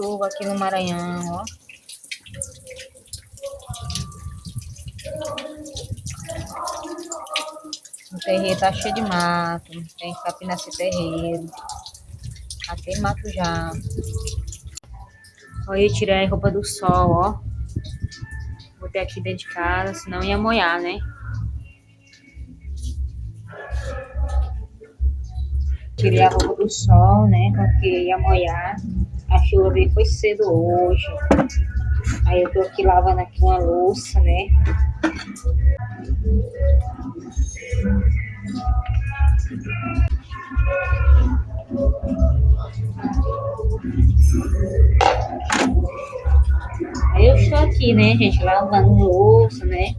chuva aqui no Maranhão, ó. O terreiro tá cheio de mato, tem capim nesse terreiro. Até mato já. Olha, eu tirei a roupa do sol, ó. Botei aqui dentro de casa, senão ia molhar, né? Tirei a roupa do sol, né? Porque ia molhar. A chuva veio foi cedo hoje. Aí eu tô aqui lavando aqui uma louça, né? Aí eu estou aqui, né, gente, lavando louça, né?